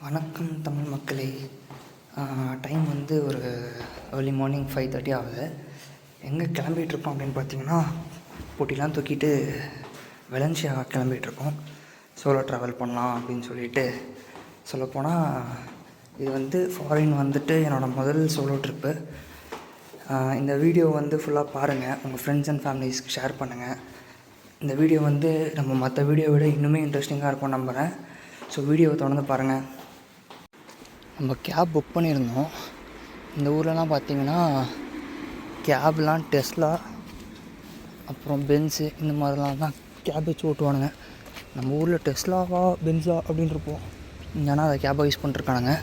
வணக்கம் தமிழ் மக்களே. டைம் வந்து ஒரு ஏர்லி மார்னிங் 5:30 ஆகுது. எங்கே கிளம்பிகிட்ருக்கோம் அப்படின்னு பார்த்தீங்கன்னா, போட்டிலாம் தூக்கிட்டு வெலன்சியா கிளம்பிகிட்ருக்கோம். சோலோ ட்ராவல் பண்ணலாம் அப்படின்னு சொல்லிட்டு. சொல்லப்போனால் இது வந்து ஃபாரின் வந்துட்டு என்னோடய முதல் சோலோ ட்ரிப்பு. இந்த வீடியோ வந்து ஃபுல்லாக பாருங்கள், உங்கள் ஃப்ரெண்ட்ஸ் அண்ட் ஃபேமிலிஸ்க்கு ஷேர் பண்ணுங்கள். இந்த வீடியோ வந்து நம்ம மற்ற வீடியோவை விட இன்னுமே இன்ட்ரெஸ்டிங்காக இருக்கும் நம்புகிறேன். ஸோ வீடியோவை தொடர்ந்து பாருங்கள். நம்ம கேப் புக் பண்ணியிருந்தோம். இந்த ஊர்லலாம் பார்த்திங்கன்னா கேப்லாம் டெஸ்லா அப்புறம் பென்ஸு இந்த மாதிரிலாம் தான் கேப் வச்சு ஓட்டுவானுங்க. நம்ம ஊரில் டெஸ்லாவா பென்ஸா அப்படின்னு இருப்போம். இங்கேனா அதை கேபாக யூஸ் பண்ணிருக்கானுங்க.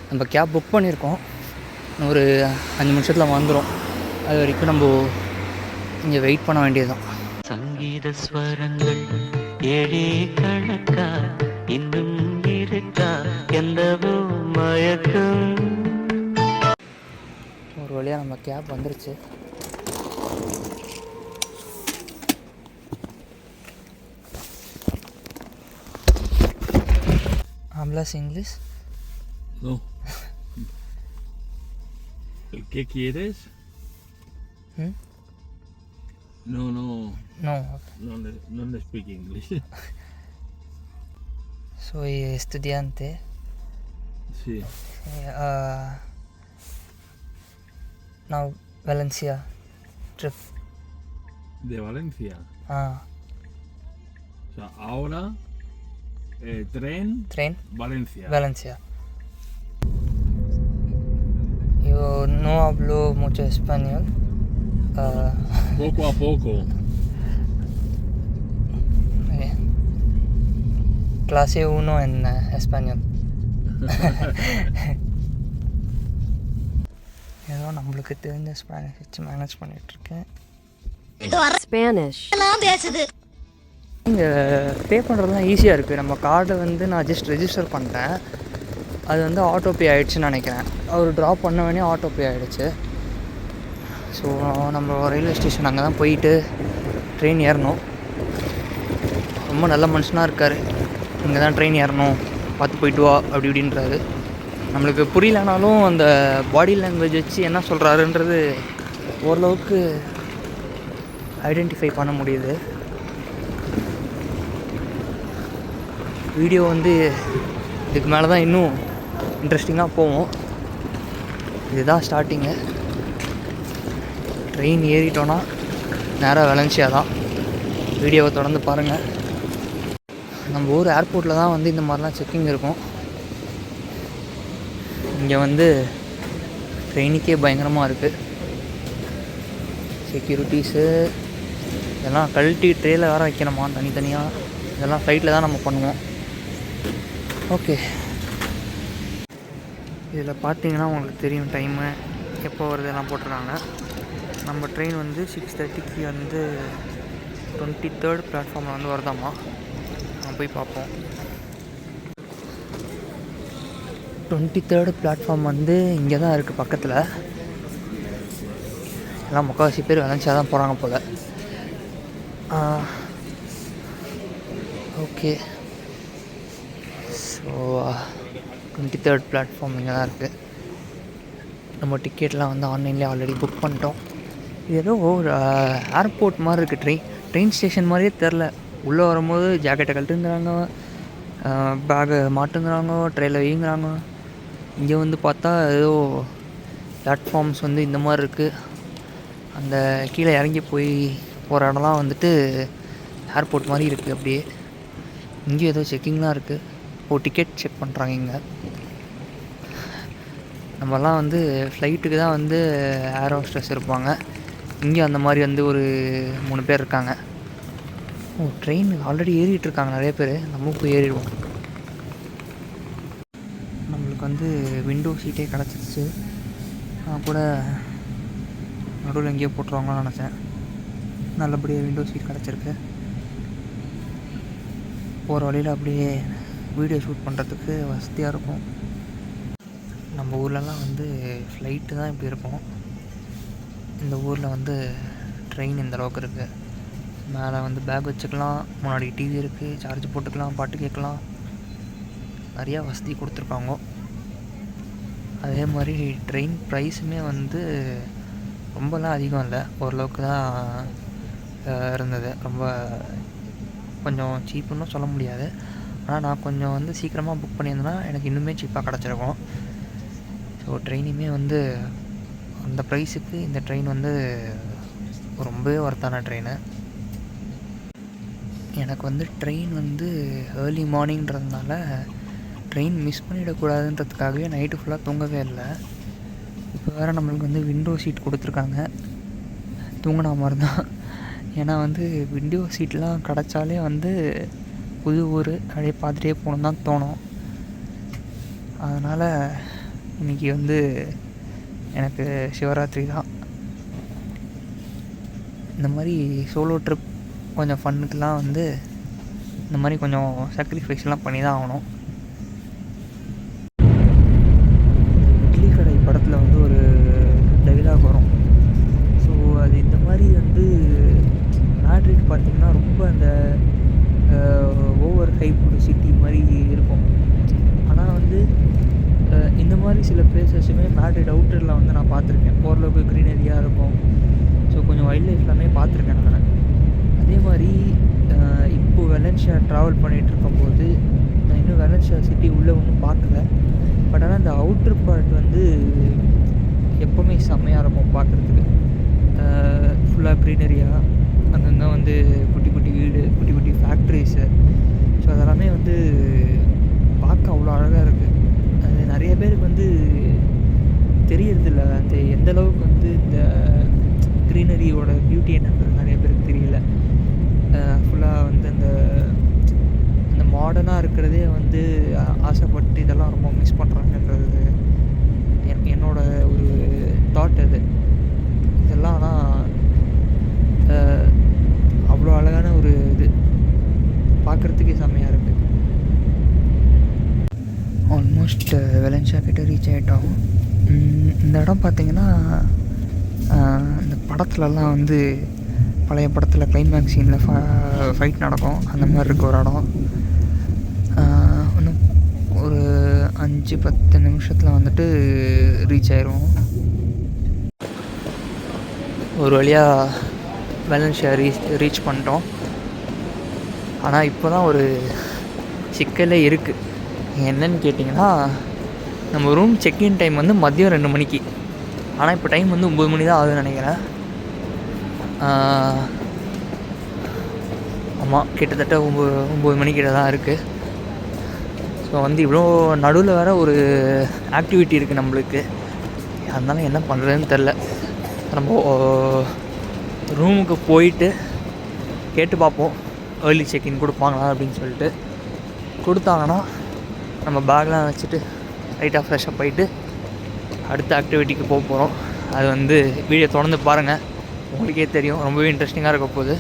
நம்ம கேப் புக் பண்ணியிருக்கோம். ஒரு 5 நிமிஷத்தில் வந்துடும். அது வரைக்கும் நம்ம இங்கே வெயிட் பண்ண வேண்டியதுதான். சங்கீத ஸ்வரங்கள் ஏழே கணக்கா இன்னும் இருக்கா எந்தவோ மயக்கம். ஒரு வழியாக நம்ம கேப் வந்துருச்சு. ¿Hablas inglés? No. ¿Qué quieres? No. No speak English. Soy estudiante. Sí. Now Valencia trip. ¿De Valencia? O sea, ahora tren Valencia. Valencia. Yo no hablo mucho español. Poco a poco. Clase 1 en español. ஏதோ நம்மளுக்கு தெரிஞ்ச Spanish வச்சு manage பண்ணிகிட்ருக்கேன். Spanish இங்கே பே பண்ணுறதுலாம் ஈஸியாக இருக்குது. நம்ம கார்டை வந்து நான் ஜஸ்ட் ரெஜிஸ்டர் பண்ணிட்டேன். அது வந்து ஆட்டோ பே ஆகிடுச்சுன்னு நினைக்கிறேன். அவர் ட்ராப் பண்ண வேணே ஆட்டோ பே ஆகிடுச்சு. ஸோ நம்ம ரயில்வே ஸ்டேஷன் அங்கே தான் போயிட்டு ட்ரெயின் ஏறணும். ரொம்ப நல்ல மனுஷனாக இருக்கார். இங்கே தான் ட்ரெயின் ஏறணும், பார்த்து போயிட்டு வா அப்படி இப்படின்றாரு. நம்மளுக்கு புரியலனாலும் அந்த பாடி லாங்குவேஜ் வச்சு என்ன சொல்கிறாருன்றது ஓரளவுக்கு ஐடென்டிஃபை பண்ண முடியுது. வீடியோ வந்து இதுக்கு மேலே தான் இன்னும் இன்ட்ரெஸ்டிங்காக போவோம். இதுதான் ஸ்டார்டிங்கு. ட்ரெயின் ஏறிட்டோன்னா நேராக வெலன்சியா தான். வீடியோவை தொடர்ந்து பாருங்கள். நம்ம ஊர் ஏர்போர்ட்டில் தான் வந்து இந்த மாதிரிலாம் செக்கிங் இருக்கும். இங்கே வந்து ட்ரெயினுக்கே பயங்கரமாக இருக்குது. செக்யூரிட்டிஸு இதெல்லாம் கழட்டி ட்ரெயினில் வேறு வைக்கணுமா தனித்தனியாக. இதெல்லாம் ஃப்ளைட்டில் தான் நம்ம பண்ணுவோம். ஓகே, இதில் பார்த்தீங்கன்னா உங்களுக்கு தெரியும் டைமு எப்போ வருதெல்லாம் போட்டிருக்காங்க. நம்ம ட்ரெயின் வந்து 6:30க்கு வந்து 23rd பிளாட்ஃபார்மில் வந்து வருதாம்மா. நம்ம போய் பார்ப்போம். 23rd பிளாட்ஃபார்ம் வந்து இங்கே தான் இருக்குது பக்கத்தில். எல்லாம் முக்கால்வாசி பேர் வெலன்சியா தான் போகிறாங்க போல். ஓகே, ஸோ 23rd பிளாட்ஃபார்ம் இங்கே தான் இருக்குது. நம்ம டிக்கெட்லாம் வந்து ஆன்லைன்லேயே ஆல்ரெடி புக் பண்ணிட்டோம். இது ஏதோ ஒரு ஏர்போர்ட் மாதிரி இருக்குது. ட்ரெயின் ஸ்டேஷன் மாதிரியே தெரில. உள்ளே வரும்போது ஜாக்கெட்டை கழட்டுங்கிறாங்க, பேகை மாட்டுங்கிறாங்க, ட்ரெயினில் வைங்கிறாங்க. இங்கே வந்து பார்த்தா ஏதோ பிளாட்ஃபார்ம்ஸ் வந்து இந்த மாதிரி இருக்குது. அந்த கீழே இறங்கி போய் போகிற இடம்லாம் வந்துட்டு ஏர்போர்ட் மாதிரி இருக்குது. அப்படியே இங்கேயும் ஏதோ செக்கிங்லாம் இருக்குது. டிக்கெட் செக் பண்ணுறாங்க இங்கே. நம்மலாம் வந்து ஃப்ளைட்டுக்கு தான் வந்து ஏர் ஹோஸ்டஸ் இருப்பாங்க. இங்கே அந்த மாதிரி வந்து ஒரு 3 பேர் இருக்காங்க. ட்ரெயின் ஆல்ரெடி ஏறிட்டுருக்காங்க நிறைய பேர். நம்ம போய் ஏறிடுவோம். நம்மளுக்கு வந்து விண்டோ சீட்டே கிடச்சிருச்சு. நான் கூட நடுவில் எங்கேயோ போட்டுருவாங்கன்னு நினச்சேன். நல்லபடியாக விண்டோ சீட் கிடச்சிருக்கு. போகிற வழியில் அப்படியே வீடியோ ஷூட் பண்ணுறதுக்கு வசதியாக இருக்கும். நம்ம ஊர்லலாம் வந்து ஃப்ளைட்டு தான் இப்படி இருக்கும். இந்த ஊரில் வந்து ட்ரெயின் இந்த அளவுக்கு இருக்குது. மேலே வந்து பேக் வச்சுக்கலாம், முன்னாடி டிவி இருக்குது, சார்ஜ் போட்டுக்கலாம், பாட்டு கேட்கலாம். நிறையா வசதி கொடுத்துருக்காங்க. அதே மாதிரி ட்ரெயின் ப்ரைஸுமே வந்து ரொம்பலாம் அதிகம் இல்லை, ஓரளவுக்கு தான் இருந்தது. ரொம்ப கொஞ்சம் சீப்புன்னு சொல்ல முடியாது. ஆனால் நான் கொஞ்சம் வந்து சீக்கிரமாக புக் பண்ணியிருந்தேன்னா எனக்கு இன்னுமே சீப்பாக கிடச்சிருக்கும். ஸோ ட்ரெயினுமே வந்து அந்த ப்ரைஸுக்கு இந்த ட்ரெயின் வந்து ரொம்பவே ஒர்த்தான ட்ரெயினு. எனக்கு வந்து ட்ரெயின் வந்து ஏர்லி மார்னிங்கிறதுனால ட்ரெயின் மிஸ் பண்ணிடக்கூடாதுன்றதுக்காகவே நைட்டு ஃபுல்லாக தூங்கவே இல்லை. இப்போ வேறு நம்மளுக்கு வந்து விண்டோ சீட் கொடுத்துருக்காங்க, தூங்கின மாதிரி தான். ஏன்னா வந்து விண்டோ சீட்லாம் கிடச்சாலே வந்து புது ஊர் அப்படியே பார்த்துட்டே போகணுன்னு தான் தோணும். அதனால் இன்றைக்கி வந்து எனக்கு சிவராத்திரி தான். இந்த மாதிரி சோலோ ட்ரிப் கொஞ்சம் ஃபன்னுக்கெலாம் வந்து இந்த மாதிரி கொஞ்சம் சாக்ரிஃபைஸ்லாம் பண்ணி தான் ஆகணும். இட்லி கடை படத்தில் வந்து ஒரு டைலாக் வரும். ஸோ அது இந்த மாதிரி வந்து மேட்ரிட் பார்த்திங்கன்னா ரொம்ப அந்த ஓவர் ஹைப்டு சிட்டி மாதிரி இருக்கும். ஆனால் வந்து இந்த மாதிரி சில பிளேசஸுமே மேட்ரிட் அவுட்டரில் வந்து நான் பார்த்துருக்கேன். ஓரளவுக்கு க்ரீனரியாக இருக்கும். ஸோ கொஞ்சம் வைல்ட் லைஃப் எல்லாமே பார்த்துருக்கேன் நான். அதே மாதிரி இப்போது வெலன்ஷியா ட்ராவல் பண்ணிகிட்டு இருக்கும்போது நான் இன்னும் வெலன்ஷியா சிட்டி உள்ளே ஒன்றும் பார்க்கல. பட் ஆனால் இந்த அவுட்ரு பார்ட் வந்து எப்போவுமே செம்மையாக இருக்கும் பார்க்குறதுக்கு. ஃபுல்லாக க்ரீனரியாக அங்கங்கே வந்து குட்டி குட்டி வீடு, குட்டி குட்டி ஃபேக்ட்ரிஸு. ஸோ அதெல்லாமே வந்து பார்க்க அவ்வளோ அழகாக இருக்குது. அது நிறைய பேருக்கு வந்து தெரியறதில்ல, அந்த எந்தளவுக்கு வந்து இந்த க்ரீனரியோட பியூட்டி என்னன்றது நிறைய பேருக்கு தெரியல. ஃபுல்லாக வந்து அந்த மாடர்னாக இருக்கிறதே வந்து ஆசைப்பட்டு இதெல்லாம் ரொம்ப மிஸ் பண்ணுறாங்கன்றது என்னோட ஒரு தாட். அது இதெல்லாம் ஆனால் அவ்வளோ அழகான ஒரு இது, பார்க்குறதுக்கே செம்மையாக இருக்குது. ஆல்மோஸ்ட் வெலன்ஷியா கிட்ட ரீச் ஆகிட்டோம். இந்த இடம் பார்த்திங்கன்னா இந்த படத்துலலாம் வந்து பழைய படத்தில் கிளைமேக்ஸ் சீனில் ஃபைட் நடக்கும், அந்த மாதிரி இருக்க ஒரு இடம். இன்னும் ஒரு 5-10 நிமிஷத்தில் வந்துட்டு ரீச் ஆயிரும். ஒரு வழியாக வெலன்ஷியா ரீச் பண்ணிட்டோம். ஆனால் இப்போ தான் ஒரு சிக்கலே இருக்குது. என்னன்னு கேட்டிங்கன்னா, நம்ம ரூம் செக்இன் டைம் வந்து மதியம் 2 மணிக்கு. ஆனால் இப்போ டைம் வந்து 9 மணி தான் ஆகுதுன்னு நினைக்கிறேன். ஆமாம், கிட்டத்தட்ட 9 மணிக்கிட்ட தான் இருக்குது. ஸோ வந்து இவ்வளோ நடுவில் வேறு ஒரு ஆக்டிவிட்டி இருக்குது நம்மளுக்கு. அதனால என்ன பண்ணுறதுன்னு தெரில. நம்ம ரூமுக்கு போயிட்டு கேட்டு பார்ப்போம், ஏர்லி செக்இன் கொடுப்பாங்களா அப்படின்னு சொல்லிட்டு. கொடுத்தாங்கன்னா நம்ம பேக்லாம் வச்சுட்டு லைட்டாக ஃப்ரெஷ்ஷாக போயிட்டு அடுத்த ஆக்டிவிட்டிக்கு போக போகிறோம். அது வந்து வீடியோ தொடர்ந்து பாருங்கள், உங்களுக்கே தெரியும், ரொம்பவே இன்ட்ரெஸ்டிங்காக இருக்க போகுது.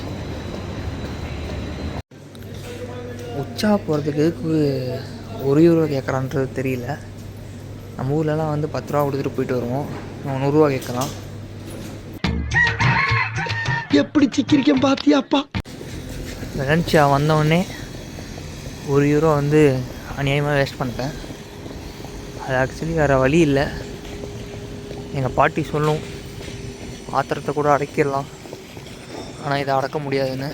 உச்சா போகிறதுக்கு €1 கேட்குறான்றது தெரியல. நம்ம ஊர்லலாம் வந்து 10 ரூபா கொடுத்துட்டு போயிட்டு வருவோம். நம்ம 100 ரூபா கேட்கலாம். எப்படி சிக்கிரிக்கம் பார்த்தியாப்பா. வெலன்ஷியா வந்தோடனே €1 வந்து அநியாயமாக வேஸ்ட் பண்ணிட்டேன். அது ஆக்சுவலி வேறு வழி இல்லை. எங்கள் பாட்டி சொல்லும், பாத்திரத்தை கூட அடைக்கிடலாம், ஆனால் இதை அடக்க முடியாதுன்னு.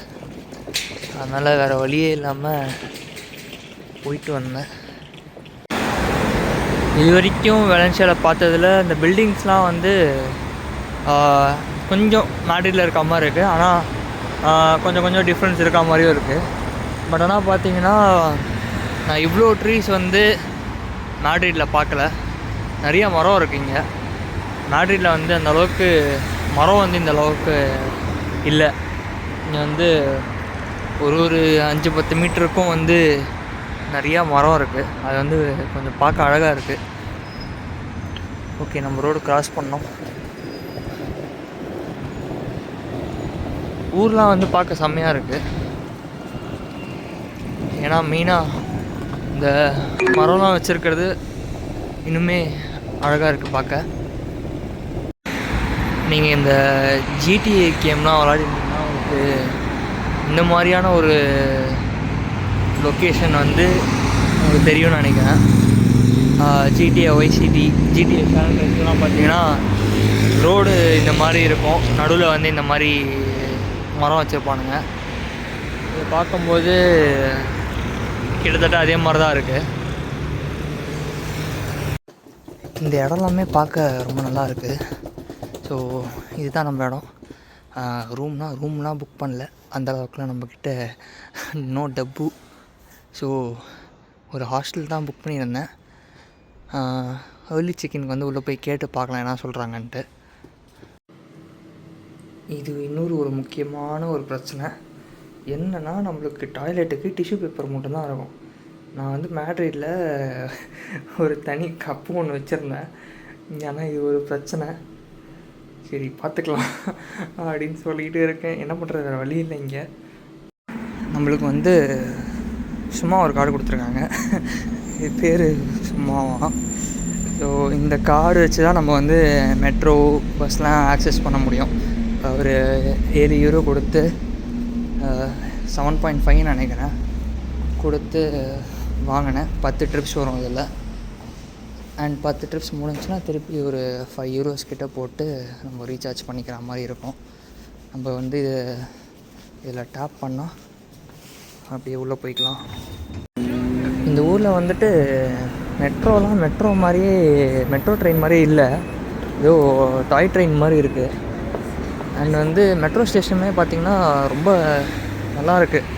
அதனால் வேறு வழியே இல்லாமல் போயிட்டு வந்தேன். இது வரைக்கும் வெலன்ஷியாவில் பார்த்ததில் இந்த பில்டிங்ஸ்லாம் வந்து கொஞ்சம் மேட்ரிட்டில் இருக்க மாதிரி இருக்குது. ஆனால் கொஞ்சம் டிஃப்ரென்ஸ் இருக்க மாதிரியும் இருக்குது. பட் ஆனால் பார்த்தீங்கன்னா நான் இவ்வளோ ட்ரீஸ் வந்து மேட்ரிட்டில் பார்க்கல. நிறைய மரம் இருக்குது இங்கே. மேட்ரிட்டில் வந்து அந்தளவுக்கு மரம் வந்து இந்த அளவுக்கு இல்லை. இங்கே வந்து ஒரு 5-10 மீட்டருக்கும் வந்து நிறையா மரம் இருக்குது. அது வந்து கொஞ்சம் பார்க்க அழகாக இருக்குது. ஓகே, நம்ம ரோடு கிராஸ் பண்ணோம். ஊர்லாம் வந்து பார்க்க செம்மையாக இருக்குது. ஏன்னா மெயினாக இந்த மரம்லாம் வச்சுருக்கிறது இன்னுமே அழகாக இருக்குது பார்க்க. நீங்கள் இந்த GTA கேம்லாம் விளாடிருந்தீங்கன்னா உங்களுக்கு இந்த மாதிரியான ஒரு லொக்கேஷன் வந்து உங்களுக்கு தெரியும்னு நினைக்கிறேன். GTA YCT GTA San Andreasலாம் பார்த்தீங்கன்னா ரோடு இந்த மாதிரி இருக்கும், நடுவில் வந்து இந்த மாதிரி மரம் வச்சுருப்பானுங்க. இதை பார்க்கும்போது கிட்டத்தட்ட அதே மாதிரி தான் இருக்குது. இந்த இடம்லாமே பார்க்க ரொம்ப நல்லா இருக்குது. ஸோ இதுதான் நம்ம இடம். ரூம்லாம் புக் பண்ணல, அந்த அளவுக்குலாம் நம்மக்கிட்ட நோ டப்பு. ஸோ ஒரு ஹாஸ்டல் தான் புக் பண்ணியிருந்தேன். ஏர்லி செக்கினுக்கு வந்து உள்ளே போய் கேட்டு பார்க்கலாம் என்ன சொல்கிறாங்கன்ட்டு. இது ஒரு முக்கியமான ஒரு பிரச்சனை என்னென்னா, நம்மளுக்கு டாய்லெட்டுக்கு டிஷ்யூ பேப்பர் மட்டும்தான் இருக்கும். நான் வந்து மேட்ரிட்டில் ஒரு தனி கப்பு ஒன்று வச்சுருந்தேன். ஏன்னா இது ஒரு பிரச்சனை, சரி பார்த்துக்கலாம் அப்படின்னு சொல்லிக்கிட்டு இருக்கேன். என்ன பண்ணுறது, வேறு வழி இல்லை. இங்கே நம்மளுக்கு வந்து சும்மா ஒரு கார்டு கொடுத்துருக்காங்க, இது பேர் சும்மாவா. ஸோ இந்த கார்டு வச்சு தான் நம்ம வந்து மெட்ரோ பஸ்லாம் ஆக்சஸ் பண்ண முடியும். ஒரு €7 கொடுத்து 7.5 நினைக்கிறேன் கொடுத்து வாங்கினேன். 10 ட்ரிப்ஸ் வரும் இதில். அண்ட் 10 ட்ரிப்ஸ் முடிஞ்சுன்னா திருப்பி ஒரு €5 கிட்ட போட்டு நம்ம ரீசார்ஜ் பண்ணிக்கிற மாதிரி இருக்கும். நம்ம வந்து இதில் டேப் பண்ணால் அப்படியே உள்ளே போய்க்கலாம். இந்த ஊரில் வந்துட்டு மெட்ரோ மாதிரியே, மெட்ரோ ட்ரெயின் மாதிரியே இல்லை, ஏதோ டாய் ட்ரெயின் மாதிரி இருக்குது. அண்ட் வந்து மெட்ரோ ஸ்டேஷனுமே பார்த்திங்கன்னா ரொம்ப நல்லா இருக்குது.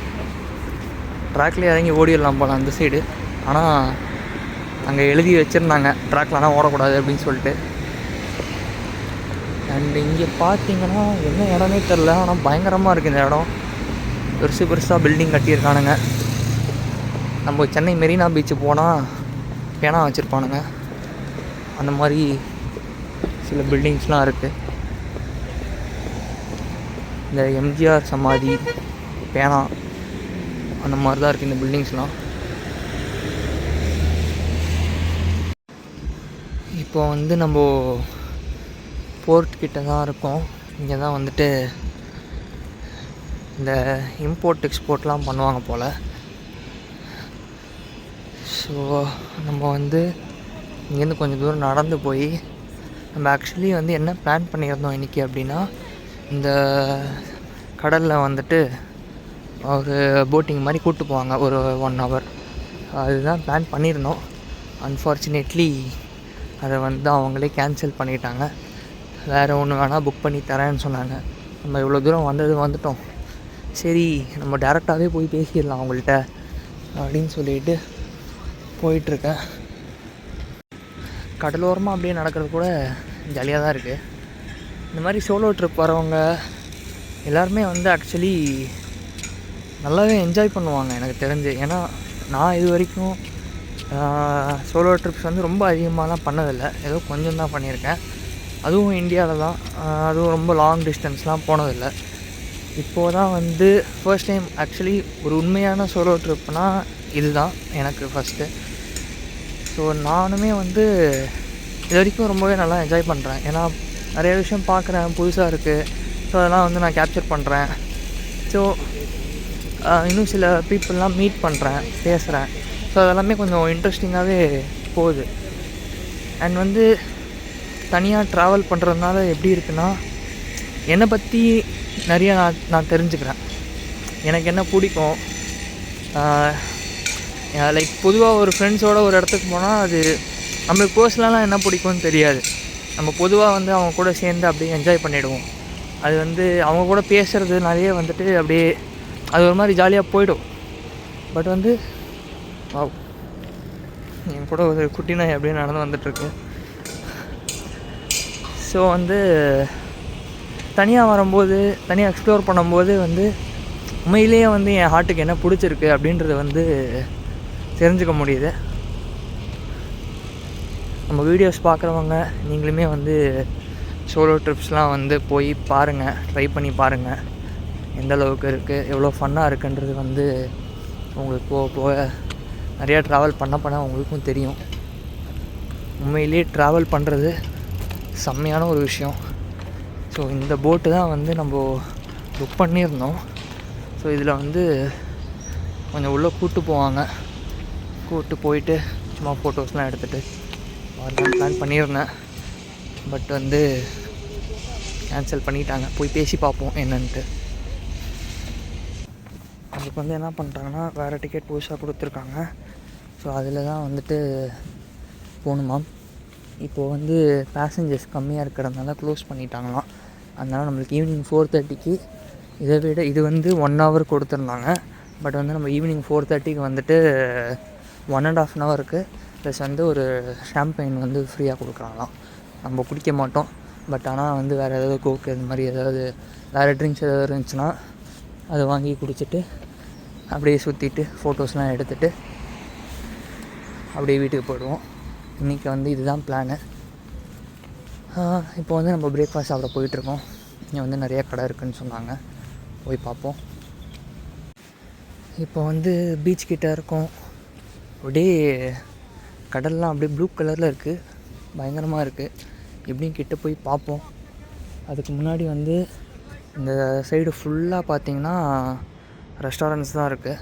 ட்ராக்லேயே இறங்கி ஓடிடலாம் போல் அந்த சைடு. ஆனால் அங்கே எழுதி வச்சுருந்தாங்க ட்ராக்லலாம் ஓடக்கூடாது அப்படின்னு சொல்லிட்டு. அண்ட் இங்கே பார்த்தீங்கன்னா என்ன இடமே தெரில, ஆனால் பயங்கரமாக இருக்குது இந்த இடம். பெருசாக பில்டிங் கட்டியிருக்கானுங்க. நம்ம சென்னை மெரினா பீச்சு போனால் பேனா வச்சுருப்பானுங்க, அந்த மாதிரி சில பில்டிங்ஸ்லாம் இருக்குது. இந்த எம்ஜிஆர் சமாதி, பேனா, அந்த மாதிரி தான் இருக்குது இந்த பில்டிங்ஸ்லாம். இப்போ வந்து நம்ம போர்ட் கிட்ட தான் இருக்கோம். இங்கே தான் வந்துட்டு இந்த இம்போர்ட் எக்ஸ்போர்ட்லாம் பண்ணுவாங்க போல். ஸோ நம்ம வந்து இங்கேருந்து கொஞ்சம் தூரம் நடந்து போய் நம்ம ஆக்சுவலி வந்து என்ன பிளான் பண்ணியிருந்தோம் இன்றைக்கி அப்படின்னா, இந்த கடலில் வந்துட்டு ஒரு போட்டிங் மாதிரி கூப்பிட்டு போவாங்க ஒரு 1 hour. அதுதான் பிளான் பண்ணியிருந்தோம். அன்ஃபார்ச்சுனேட்லி அதை வந்து அவங்களே கேன்சல் பண்ணிட்டாங்க. வேறு ஒன்று வேணால் புக் பண்ணி தரேன்னு சொன்னாங்க. நம்ம இவ்வளோ தூரம் வந்துட்டோம், சரி நம்ம டேரெக்டாகவே போய் பேசிடலாம் அவங்கள்ட்ட அப்படின்னு சொல்லிட்டு போயிட்டுருக்கேன். கடலோரமாக அப்படியே நடக்கிறது கூட ஜாலியாக தான் இருக்குது. இந்த மாதிரி சோலோ ட்ரிப் வரவங்க எல்லாருமே வந்து ஆக்சுவலி நல்லாவே என்ஜாய் பண்ணுவாங்க எனக்கு தெரிஞ்சு. ஏன்னா நான் இது வரைக்கும் சோலோ ட்ரிப்ஸ் வந்து ரொம்ப அதிகமாகலாம் பண்ணதில்லை, ஏதோ கொஞ்சம் தான் பண்ணியிருக்கேன். அதுவும் இந்தியாவில் தான், அதுவும் ரொம்ப லாங் டிஸ்டன்ஸ்லாம் போனதில்லை. இப்போது தான் வந்து ஃபர்ஸ்ட் டைம் ஆக்சுவலி ஒரு உண்மையான சோலோ ட்ரிப்னால் இது தான் எனக்கு ஃபஸ்ட்டு. ஸோ நானுமே வந்து இது வரைக்கும் ரொம்பவே நல்லா என்ஜாய் பண்ணுறேன். ஏன்னா நிறைய விஷயம் பார்க்குறேன், புதுசாக இருக்குது. ஸோ அதெல்லாம் வந்து நான் கேப்சர் பண்ணுறேன். ஸோ இன்னும் சில பீப்புளெலாம் மீட் பண்ணுறேன், பேசுகிறேன். ஸோ அதெல்லாமே கொஞ்சம் இன்ட்ரெஸ்டிங்காகவே போகுது. அண்ட் வந்து தனியாக ட்ராவல் பண்ணுறதுனால எப்படி இருக்குன்னா, என்னை பற்றி நிறையா நான் தெரிஞ்சுக்கிறேன். எனக்கு என்ன பிடிக்கும், லைக் பொதுவாக ஒரு ஃப்ரெண்ட்ஸோடு ஒரு இடத்துக்கு போனால் அது நம்மளுக்கு பர்சனலாக என்ன பிடிக்கும்னு தெரியாது. நம்ம பொதுவாக வந்து அவங்க கூட சேர்ந்து அப்படியே என்ஜாய் பண்ணிவிடுவோம். அது வந்து அவங்க கூட பேசுகிறதுனாலேயே வந்துட்டு அப்படியே அது ஒரு மாதிரி ஜாலியாக போய்டும். பட் வந்து என் கூட ஒரு குட்டி நாய் அப்படியே நடந்து வந்துட்டுருக்கு. ஸோ வந்து தனியாக வரும்போது, தனியாக எக்ஸ்ப்ளோர் பண்ணும்போது வந்து உண்மையிலேயே வந்து என் ஹார்ட்டுக்கு என்ன பிடிச்சிருக்கு அப்படின்றது வந்து தெரிஞ்சுக்க முடியுது. நம்ம வீடியோஸ் பார்க்குறவங்க நீங்களுமே வந்து சோலோ ட்ரிப்ஸ்லாம் வந்து போய் பாருங்கள், ட்ரை பண்ணி பாருங்கள். எந்த அளவுக்கு இருக்குது, எவ்வளோ ஃபன்னாக இருக்குன்றது வந்து உங்களுக்கு போக நிறையா ட்ராவல் பண்ண உங்களுக்கும் தெரியும். உண்மையிலே ட்ராவல் பண்ணுறது செம்மையான ஒரு விஷயம். ஸோ இந்த போட்டு தான் வந்து நம்ம புக் பண்ணியிருந்தோம். ஸோ இதில் வந்து கொஞ்சம் உள்ளே கூப்பிட்டு போவாங்க. கூப்பிட்டு போயிட்டு சும்மா ஃபோட்டோஸ்லாம் எடுத்துகிட்டு வரலாம் பிளான் பண்ணியிருந்தேன். பட் வந்து கேன்சல் பண்ணிட்டாங்க. போய் பேசி பார்ப்போம் என்னன்ட்டு. அதுக்கு வந்து என்ன பண்ணிட்டாங்கன்னா வேறு டிக்கெட் புதுசாக கொடுத்துருக்காங்க. ஸோ அதில் தான் வந்துட்டு போகணுமாம். இப்போது வந்து பேசஞ்சர்ஸ் கம்மியாக இருக்கிறதுனால க்ளோஸ் பண்ணிட்டாங்களாம். அதனால் நம்மளுக்கு ஈவினிங் 4:30க்கு இதை விட இது வந்து 1 hour கொடுத்துருந்தாங்க. பட் வந்து நம்ம ஈவினிங் 4:30க்கு வந்துட்டு 1.5 hour ப்ளஸ் வந்து ஒரு ஷாம்பைன் வந்து ஃப்ரீயாக கொடுக்குறாங்களாம். நம்ம குடிக்க மாட்டோம். பட் ஆனால் வந்து வேறு ஏதாவது கோக்கு இது மாதிரி ஏதாவது வேறு ட்ரிங்க்ஸ் ஏதாவது இருந்துச்சுன்னா அதை வாங்கி குடிச்சிட்டு அப்படியே சுற்றிட்டு ஃபோட்டோஸ்லாம் எடுத்துகிட்டு அப்படியே வீட்டுக்கு போயிடுவோம். இன்றைக்கி வந்து இதுதான் பிளானு. இப்போ வந்து நம்ம பிரேக்ஃபாஸ்ட் சாப்பிட போயிட்டுருக்கோம். இங்கே வந்து நிறையா கடை இருக்குதுன்னு சொன்னாங்க, போய் பார்ப்போம். இப்போ வந்து பீச் கிட்டே இருக்கோம். அப்படியே கடல்லாம் அப்படியே ப்ளூ கலரில் இருக்குது, பயங்கரமாக இருக்குது. எப்படியும் கிட்டே போய் பார்ப்போம். அதுக்கு முன்னாடி வந்து இந்த சைடு ஃபுல்லாக பார்த்திங்கன்னா ரெஸ்டாரண்ட்ஸ் தான் இருக்குது.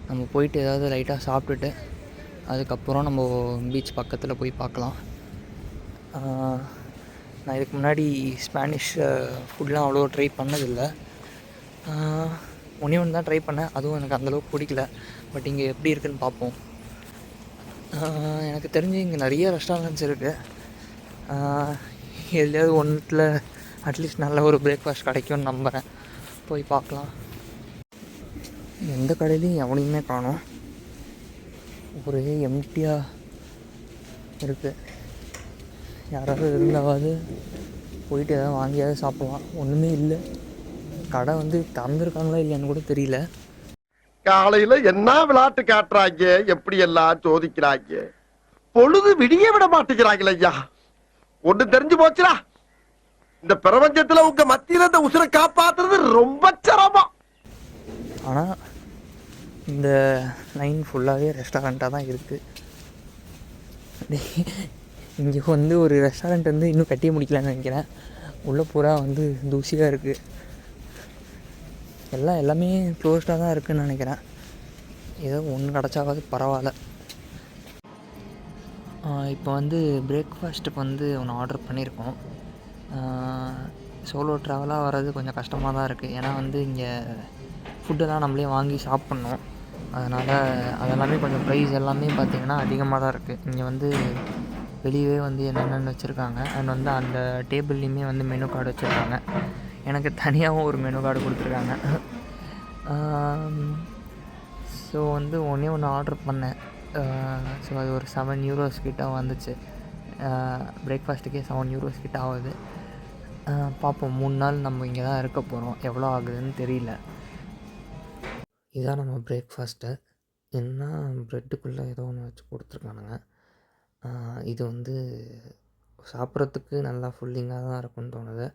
நம்ம போயிட்டு ஏதாவது லைட்டாக சாப்பிட்டுட்டு அதுக்கப்புறம் நம்ம பீச் பக்கத்தில் போய் பார்க்கலாம். நான் இதுக்கு முன்னாடி ஸ்பானிஷ் ஃபுட்லாம் அவ்வளோ ட்ரை பண்ணதில்லை. ஒன்று தான் ட்ரை பண்ணேன், அதுவும் எனக்கு அந்தளவுக்கு பிடிக்கல. பட் இங்கே எப்படி இருக்குதுன்னு பார்ப்போம். எனக்கு தெரிஞ்சு இங்கே நிறைய ரெஸ்டாரண்ட்ஸ் இருக்குது. எதுலையாவது ஒன்றில் அட்லீஸ்ட் நல்ல ஒரு பிரேக்ஃபாஸ்ட் கிடைக்கும்னு நம்புகிறேன். போய் பார்க்கலாம். எந்த கடையிலையும் எவனையுமே காணோம், ஒரே எம்டியாக இருக்குது. யாராவது இருந்தாவது போயிட்டு எதாவது வாங்கியாவது சாப்பிட்லாம். ஒன்றுமே இல்லை. கடை வந்து திறந்துருக்காங்களா இல்லையான்னு கூட தெரியல. காலையில என்ன விளையாட்டு காட்டுறாங்க, எப்படி எல்லாம் சோதிக்கிறாங்க. பொழுது விடிய விட மாட்டேங்கிறாங்களே ஐயா. ஒண்ணு தெரிஞ்சு போச்சுடா, இந்த பிரபஞ்சத்துல உங்க மத்தியில இந்த உசுரை காப்பாத்துறது ரொம்ப சிரமம். ஆனால் இந்த லைன் ஃபுல்லாகவே ரெஸ்டாரண்ட்டாக தான் இருக்குது. இங்கே வந்து ஒரு ரெஸ்டாரண்ட் வந்து இன்னும் கட்டியே முடிக்கலான்னு நினைக்கிறேன். உள்ளே பூரா வந்து தூசியாக இருக்குது. எல்லாமே க்ளோஸ்டாக தான் இருக்குதுன்னு நினைக்கிறேன். ஏதோ ஒன்று கிடச்சாவது பரவாயில்ல. இப்போ வந்து பிரேக்ஃபாஸ்ட்டுக்கு வந்து ஒன்று ஆர்டர் பண்ணியிருக்கோம். சோலோ ட்ராவலாக வர்றது கொஞ்சம் கஷ்டமாக தான் இருக்குது. ஏன்னா வந்து இங்கே ஃபுட்டெல்லாம் நம்மளே வாங்கி சாப்பிட்ணும். அதனால் அதெல்லாமே கொஞ்சம் ப்ரைஸ் எல்லாமே பார்த்திங்கன்னா அதிகமாக தான் இருக்குது. இங்கே வந்து வெளியவே வந்து என்னென்னு வச்சுருக்காங்க. அண்ட் வந்து அந்த டேபிள்லேயுமே வந்து மெனு கார்டு வச்சுருக்காங்க. எனக்கு தனியாகவும் ஒரு மெனு கார்டு கொடுத்துருக்காங்க. ஸோ வந்து ஒன்று ஆர்டர் பண்ணேன். ஸோ அது ஒரு 7 euros கிட்ட வந்துச்சு. பிரேக்ஃபாஸ்ட்டுக்கே 7 euros கிட்ட ஆகுது. பார்ப்போம், 3 நாள் நம்ம இங்கே தான் இருக்க போகிறோம், எவ்வளோ ஆகுதுன்னு தெரியல. இதுதான் நம்ம பிரேக்ஃபாஸ்ட்டு. என்ன ப்ரெட்டுக்குள்ளே ஏதோ ஒன்று வச்சு கொடுத்துருக்கானுங்க. இது வந்து சாப்பிட்றதுக்கு நல்லா ஃபுல்லிங்காக தான் இருக்குன்னு தோணுது.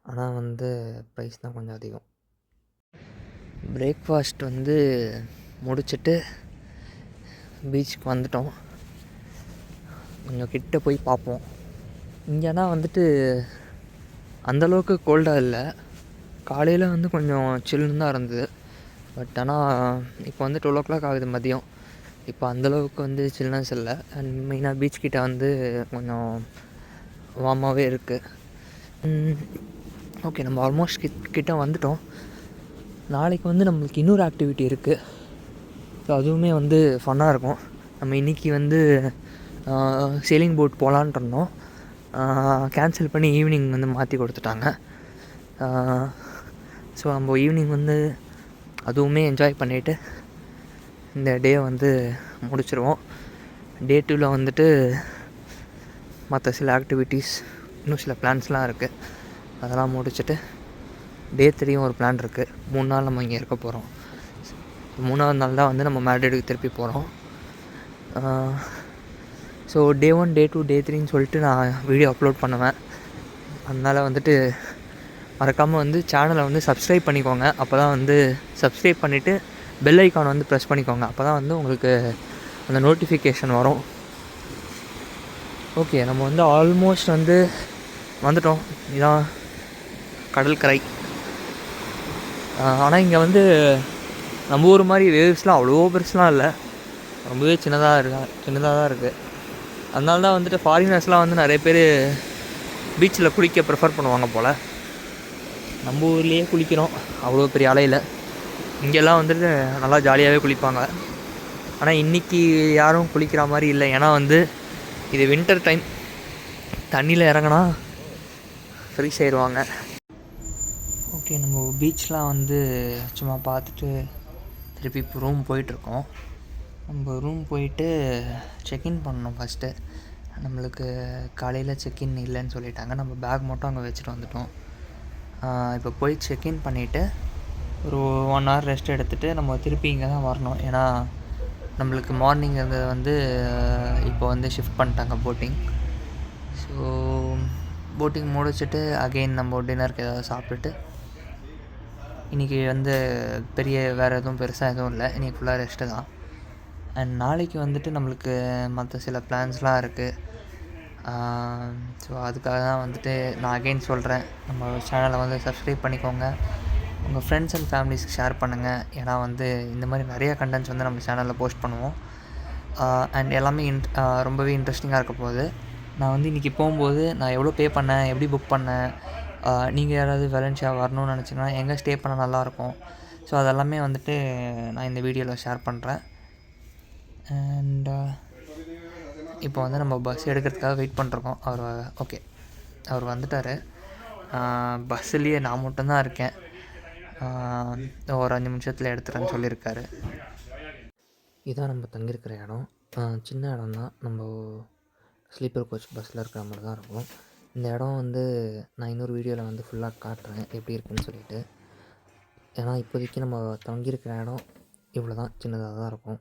ஆனால் வந்து ப்ரைஸ் தான் கொஞ்சம் அதிகம். பிரேக்ஃபாஸ்ட் வந்து முடிச்சுட்டு பீச்சுக்கு வந்துட்டோம். கொஞ்சம் கிட்ட போய் பார்ப்போம். இங்கேனா வந்துட்டு அந்தளவுக்கு கோல்டாக இல்லை. காலையில் வந்து கொஞ்சம் சில்லுன்னு தான் இருந்தது. பட் ஆனால் இப்போ வந்து 12 o'clock ஆகுது மதியம். இப்போ அந்தளவுக்கு வந்து சில்னஸ் இல்லை. அண்ட் மெயினாக பீச் கிட்ட வந்து கொஞ்சம் வார்மாகவே இருக்குது. ஓகே, நம்ம ஆல்மோஸ்ட் கிட்ட வந்துட்டோம். நாளைக்கு வந்து நம்மளுக்கு இன்னொரு ஆக்டிவிட்டி இருக்குது. ஸோ அதுவுமே வந்து ஃபன்னாக இருக்கும். நம்ம இன்றைக்கி வந்து சேலிங் போட் போகலான்ட்டு இருந்தோம். கேன்சல் பண்ணி ஈவினிங் வந்து மாற்றி கொடுத்துட்டாங்க. ஸோ நம்ம ஈவினிங் வந்து அதுவுமே என்ஜாய் பண்ணிவிட்டு இந்த டே வந்து முடிச்சிருவோம். டே 2ல் வந்துட்டு மற்ற சில ஆக்டிவிட்டீஸ், இன்னும் சில பிளான்ஸ்லாம் இருக்குது. அதெல்லாம் முடிச்சுட்டு டே 3யும் ஒரு பிளான் இருக்குது. 3 நாள் நம்ம இங்கே இருக்க போகிறோம். 3ஆவது நாள் தான் வந்து நம்ம மேட்ரிடுக்கு திருப்பி போகிறோம். ஸோ டே 1, டே 2, டே 3ன்னு சொல்லிட்டு நான் வீடியோ அப்லோட் பண்ணுவேன். அதனால் வந்துட்டு மறக்காமல் வந்து சேனலை வந்து சப்ஸ்கிரைப் பண்ணிக்கோங்க. அப்போ தான் வந்து சப்ஸ்கிரைப் பண்ணிவிட்டு பெல் ஐக்கான் வந்து ப்ரெஸ் பண்ணிக்கோங்க. அப்போ தான் வந்து உங்களுக்கு அந்த நோட்டிஃபிகேஷன் வரும். ஓகே, நம்ம வந்து ஆல்மோஸ்ட் வந்து வந்துட்டோம். இதான் கடற்கரை. ஆனால் இங்கே வந்து நம்ம ஊர் மாதிரி வேவ்ஸ்லாம் அவ்வளோ பெருசுலாம் இல்லை. ரொம்பவே சின்னதாக தான் இருக்குது. அதனால தான் வந்துட்டு ஃபாரினர்ஸ்லாம் வந்து நிறைய பேர் பீச்சில் குளிக்க ப்ரிஃபர் பண்ணுவாங்க போல். நம்ம ஊர்லேயே குளிக்கிறோம் அவ்வளோ பெரிய அலையில், இங்கெல்லாம் வந்துட்டு நல்லா ஜாலியாகவே குளிப்பாங்க. ஆனால் இன்றைக்கி யாரும் குளிக்கிற மாதிரி இல்லை. ஏன்னா வந்து இது வின்டர் டைம், தண்ணியில் இறங்கினா ஃப்ரீஸ் ஆயிடுவாங்க. ஓகே, நம்ம பீச்லாம் வந்து சும்மா பார்த்துட்டு திருப்பி இப்போ ரூம் போயிட்டுருக்கோம். நம்ம ரூம் போயிட்டு செக்இன் பண்ணணும் ஃபஸ்ட்டு. நம்மளுக்கு காலையில் செக்இன் இல்லைன்னு சொல்லிட்டாங்க. நம்ம பேக் மட்டும் அங்கே வச்சுட்டு வந்துட்டோம். இப்போ போய் செக்இன் பண்ணிவிட்டு ஒரு 1 hour ரெஸ்ட் எடுத்துகிட்டு நம்ம திருப்பி இங்கே தான் வரணும். ஏன்னா நம்மளுக்கு மார்னிங் இருந்தது வந்து இப்போ வந்து ஷிஃப்ட் பண்ணிட்டாங்க போட்டிங். ஸோ போட்டிங் முடிச்சுட்டு அகெயின் நம்ம டின்னருக்கு ஏதாவது சாப்பிட்டுட்டு இன்றைக்கி வந்து பெரிய வேறு எதுவும் பெருசாக எதுவும் இல்லை. இன்றைக்கி ஃபுல்லாக ரெஸ்ட்டு தான். அண்ட் நாளைக்கு வந்துட்டு நம்மளுக்கு மற்ற சில பிளான்ஸ்லாம் இருக்குது. ஸோ அதுக்காக தான் வந்துட்டு நான் அகெயின் சொல்கிறேன், நம்ம சேனலை வந்து சப்ஸ்கிரைப் பண்ணிக்கோங்க, உங்கள் ஃப்ரெண்ட்ஸ் அண்ட் ஃபேமிலிஸ்க்கு ஷேர் பண்ணுங்கள். ஏன்னா வந்து இந்த மாதிரி நிறையா கண்டென்ட்ஸ் வந்து நம்ம சேனலில் போஸ்ட் பண்ணுவோம். அண்ட் எல்லாமே ரொம்பவே இன்ட்ரெஸ்டிங்காக இருக்க போகுது. நான் வந்து இன்றைக்கி போகும்போது நான் எவ்வளோ பே பண்ணேன், எப்படி புக் பண்ணேன், நீங்கள் யாராவது வெலன்சியா வரணும்னு நினச்சிங்கன்னா எங்கே ஸ்டே பண்ண நல்லாயிருக்கும், ஸோ அதெல்லாமே வந்துட்டு நான் இந்த வீடியோவில் ஷேர் பண்ணுறேன். அண்ட் இப்போ வந்து நம்ம பஸ் எடுக்கிறதுக்காக வெயிட் பண்ணிருக்கோம். அவர் வந்துட்டார். பஸ்ஸுலேயே நான் மட்டும்தான் இருக்கேன். ஒரு 5 நிமிஷத்தில் எடுத்துகிறேன்னு சொல்லியிருக்காரு. இதான் நம்ம தங்கியிருக்கிற இடம். சின்ன இடம் தான், நம்ம ஸ்லீப்பர் கோச் பஸ்ஸில் இருக்கிற மாதிரி தான் இருக்கும். இந்த இடம் வந்து நான் இன்னொரு வீடியோவில் வந்து ஃபுல்லாக காட்டுறேன் எப்படி இருக்குன்னு சொல்லிட்டு. ஏன்னா இப்போதைக்கு நம்ம தங்கியிருக்கிற இடம் இவ்வளோ தான், சின்னதாக தான் இருக்கும்.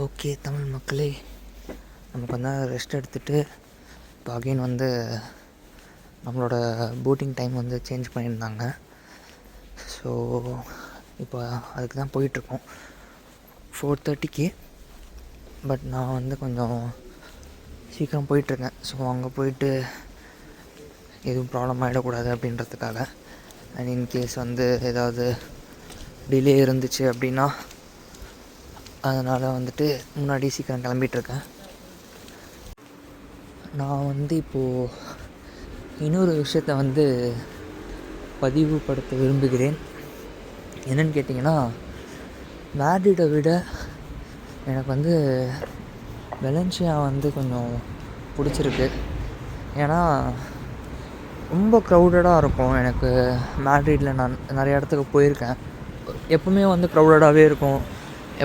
ஓகே தமிழ் மக்களே, நம்ம கொஞ்சம் ரெஸ்ட் எடுத்துகிட்டு இப்போ அகெயின் வந்து நம்மளோட போட்டிங் டைம் வந்து சேஞ்ச் பண்ணியிருந்தாங்க. ஸோ இப்போ அதுக்கு தான் போயிட்டுருக்கோம் 4:30க்கு. பட் நான் வந்து கொஞ்சம் சீக்கிரம் போயிட்டுருக்கேன். ஸோ அங்கே போயிட்டு எதுவும் ப்ராப்ளம் ஆகிடக்கூடாது அப்படின்றதுக்காக. அண்ட் இன்கேஸ் வந்து ஏதாவது டிலே இருந்துச்சு அப்படின்னா அதனால் வந்துட்டு முன்னாடி சீக்கிரம் கிளம்பிகிட்ருக்கேன். நான் வந்து இப்போது இன்னொரு விஷயத்தை வந்து பதிவுபடுத்த விரும்புகிறேன். என்னென்னு கேட்டிங்கன்னா, மேட்ரிட்டை விட எனக்கு வந்து வெலன்சியா வந்து கொஞ்சம் பிடிச்சிருக்கு. ஏன்னா ரொம்ப க்ரௌடடாக இருக்கும். எனக்கு மேட்ரிட்டில் நான் நிறைய இடத்துக்கு போயிருக்கேன். எப்போவுமே வந்து க்ரௌடடாகவே இருக்கும்,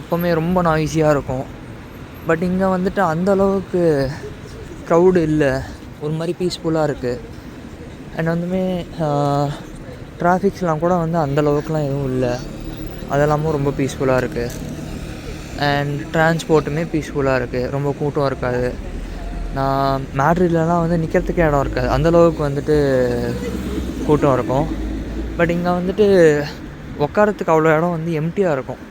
எப்போவுமே ரொம்ப நாய்ஸியாக இருக்கும். பட் இங்கே வந்துட்டு அந்தளவுக்கு க்ரௌடு இல்லை, ஒரு மாதிரி பீஸ்ஃபுல்லாக இருக்குது. அண்ட் வந்துமே டிராஃபிக்ஸ்லாம் கூட வந்து அந்தளவுக்குலாம் எதுவும் இல்லை, அதெல்லாமும் ரொம்ப பீஸ்ஃபுல்லாக இருக்குது. அண்ட் டிரான்ஸ்போர்ட்டுமே பீஸ்ஃபுல்லாக இருக்குது, ரொம்ப கூட்டம் இருக்காது. நான் மேட்ரிட்லலாம் வந்து நிற்கிறதுக்கே இடம் இருக்காது, அந்தளவுக்கு வந்துட்டு கூட்டம் இருக்கும். பட் இங்கே வந்துட்டு உட்காரத்துக்கு அவ்வளோ இடம் வந்து எம்டியாக இருக்கும்.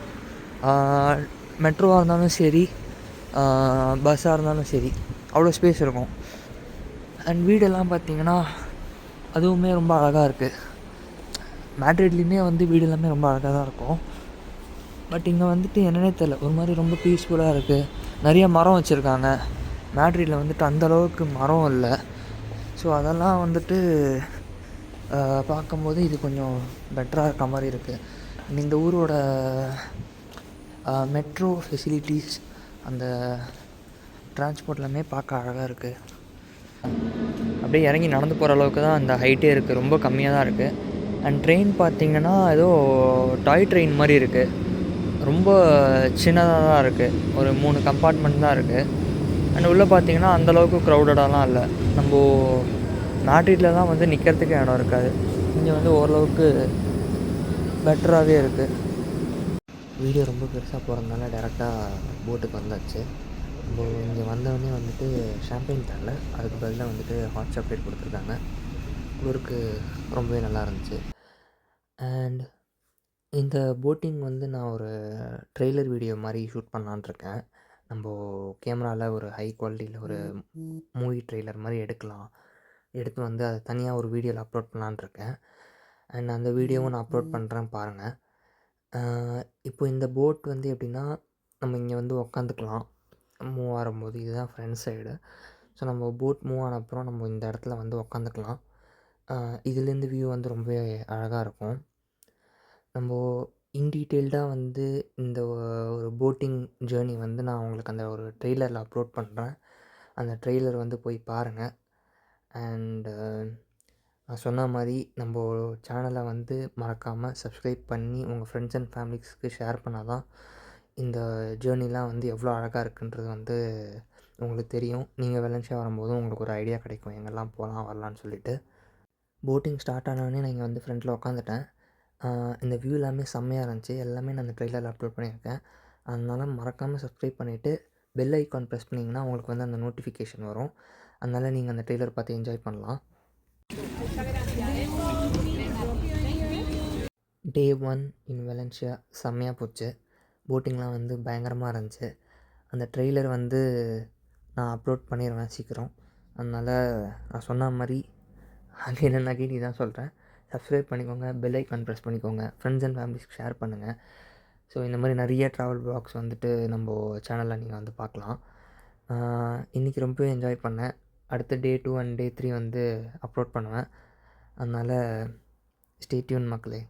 மெட்ரோவாக இருந்தாலும் சரி, பஸ்ஸாக இருந்தாலும் சரி, அவ்வளோ ஸ்பேஸ் இருக்கும். அண்ட் வீடெல்லாம் பார்த்திங்கன்னா அதுவுமே ரொம்ப அழகாக இருக்குது. மேட்ரிட்லேயுமே வந்து வீடு எல்லாமே ரொம்ப அழகாக தான் இருக்கும். பட் இங்கே வந்துட்டு என்னன்னே தெரில, ஒரு மாதிரி ரொம்ப பீஸ்ஃபுல்லாக இருக்குது. நிறைய மரம் வச்சுருக்காங்க. மேட்ரிட்டில் வந்துட்டு அந்தளவுக்கு மரம் இல்லை. ஸோ அதெல்லாம் வந்துட்டு பார்க்கும்போது இது கொஞ்சம் பெட்டராக இருக்க மாதிரி இருக்குது. இந்த ஊரோட மெட்ரோ ஃபெசிலிட்டிஸ், அந்த டிரான்ஸ்போர்ட் எல்லாமே பார்க்க அழகாக இருக்குது. அப்படியே இறங்கி நடந்து போகிற அளவுக்கு தான் அந்த ஹைட்டே இருக்குது, ரொம்ப கம்மியாக தான் இருக்குது. அண்ட் ட்ரெயின் பார்த்திங்கன்னா ஏதோ டாய் ட்ரெயின் மாதிரி இருக்குது, ரொம்ப சின்னதாக தான் இருக்குது, ஒரு 3 கம்பார்ட்மெண்ட் தான் இருக்குது. அண்ட் உள்ளே பார்த்திங்கன்னா அந்தளவுக்கு க்ரௌடடாலாம் இல்லை. நம்ம மேட்ரிட்டில் தான் வந்து நிற்கிறதுக்கு இடம் இருக்காது, இங்கே வந்து ஓரளவுக்கு பெட்டராகவே இருக்குது. வீடியோ ரொம்ப பெருசாக போகிறதுனால டேரெக்டாக போட்டுக்கு வந்தாச்சு. நம்ம இங்கே வந்தோடனே வந்துட்டு ஷாம்பெயின் தரல, அதுக்கு பதிலாக வந்துட்டு ஹாட் சாக்லேட் கொடுத்துருக்காங்க. குளிருக்கு ரொம்பவே நல்லா இருந்துச்சு. அண்ட் இந்த போட்டிங் வந்து நான் ஒரு ட்ரெய்லர் வீடியோ மாதிரி ஷூட் பண்ணலான்ட்ருக்கேன். நம்ம கேமராவில் ஒரு ஹை குவாலிட்டியில் ஒரு மூவி ட்ரெய்லர் மாதிரி எடுத்து வந்து அதை தனியாக ஒரு வீடியோவில் அப்லோட் பண்ணலான்ட்ருக்கேன். அண்ட் அந்த வீடியோவும் நான் அப்லோட் பண்ணுறேன் பாருங்கள். இப்போ இந்த போட் வந்து எப்படின்னா, நம்ம இங்கே வந்து உக்காந்துக்கலாம் மூவ் ஆகும்போது. இதுதான் ஃப்ரண்ட் சைடு. ஸோ நம்ம போட் மூவ் ஆன அப்புறம் நம்ம இந்த இடத்துல வந்து உக்காந்துக்கலாம். இதுலேருந்து வியூ வந்து ரொம்பவே அழகாக இருக்கும். நம்ம இன் டீட்டெயில்டாக வந்து இந்த ஒரு போட்டிங் ஜேர்னி வந்து நான் உங்களுக்கு அந்த ஒரு ட்ரெய்லரில் அப்லோட் பண்ணுறேன். அந்த ட்ரெய்லர் வந்து போய் பாருங்கள். அண்டு நான் சொன்ன மாதிரி நம்ம சேனலை வந்து மறக்காமல் சப்ஸ்கிரைப் பண்ணி உங்கள் ஃப்ரெண்ட்ஸ் அண்ட் ஃபேமிலிஸ்க்கு ஷேர் பண்ணால் தான் இந்த ஜேர்னிலாம் வந்து எவ்வளோ அழகாக இருக்குன்றது வந்து உங்களுக்கு தெரியும். நீங்கள் வெலன்சியா வரும்போதும் உங்களுக்கு ஒரு ஐடியா கிடைக்கும் எங்கெல்லாம் போகலாம் வரலான்னு சொல்லிட்டு. போட்டிங் ஸ்டார்ட் ஆனோடனே நான் இங்கே வந்து ஃப்ரண்ட்டில் உட்காந்துட்டேன். இந்த வியூ எல்லாமே செம்மையாக இருந்துச்சு. எல்லாமே நான் அந்த ட்ரெய்லரில் அப்லோட் பண்ணியிருக்கேன். அதனால் மறக்காமல் சப்ஸ்கிரைப் பண்ணிவிட்டு பெல் ஐக்கான் ப்ரெஸ் பண்ணிங்கன்னா உங்களுக்கு வந்து அந்த நோட்டிஃபிகேஷன் வரும். அதனால் நீங்கள் அந்த ட்ரெய்லர் பார்த்து என்ஜாய் பண்ணலாம். டே 1 இன் வெலன்சியா செம்மையாக போச்சு. போட்டிங்லாம் வந்து பயங்கரமாக இருந்துச்சு. அந்த ட்ரெய்லர் வந்து நான் அப்லோட் பண்ணிடுவேன் சீக்கிரம். அதனால் நான் சொன்ன மாதிரி அகைன் அண்ட் அகைன் இதான் சொல்கிறேன். சப்ஸ்கிரைப் பண்ணிக்கோங்க, பெல் ஐக்கான் ப்ரெஸ் பண்ணிக்கோங்க, ஃப்ரெண்ட்ஸ் அண்ட் ஃபேமிலிஸ்க்கு ஷேர் பண்ணுங்கள். ஸோ இந்த மாதிரி நிறைய ட்ராவல் வ்ளாக்ஸ் வந்துட்டு நம்ம சேனலில் நீங்கள் வந்து பார்க்கலாம். இன்றைக்கி ரொம்பவே என்ஜாய் பண்ணேன். அடுத்த டே 2 அண்ட் டே 3 வந்து அப்லோட் பண்ணுவேன். அதனால் ஸ்டே டியூன் மக்களே.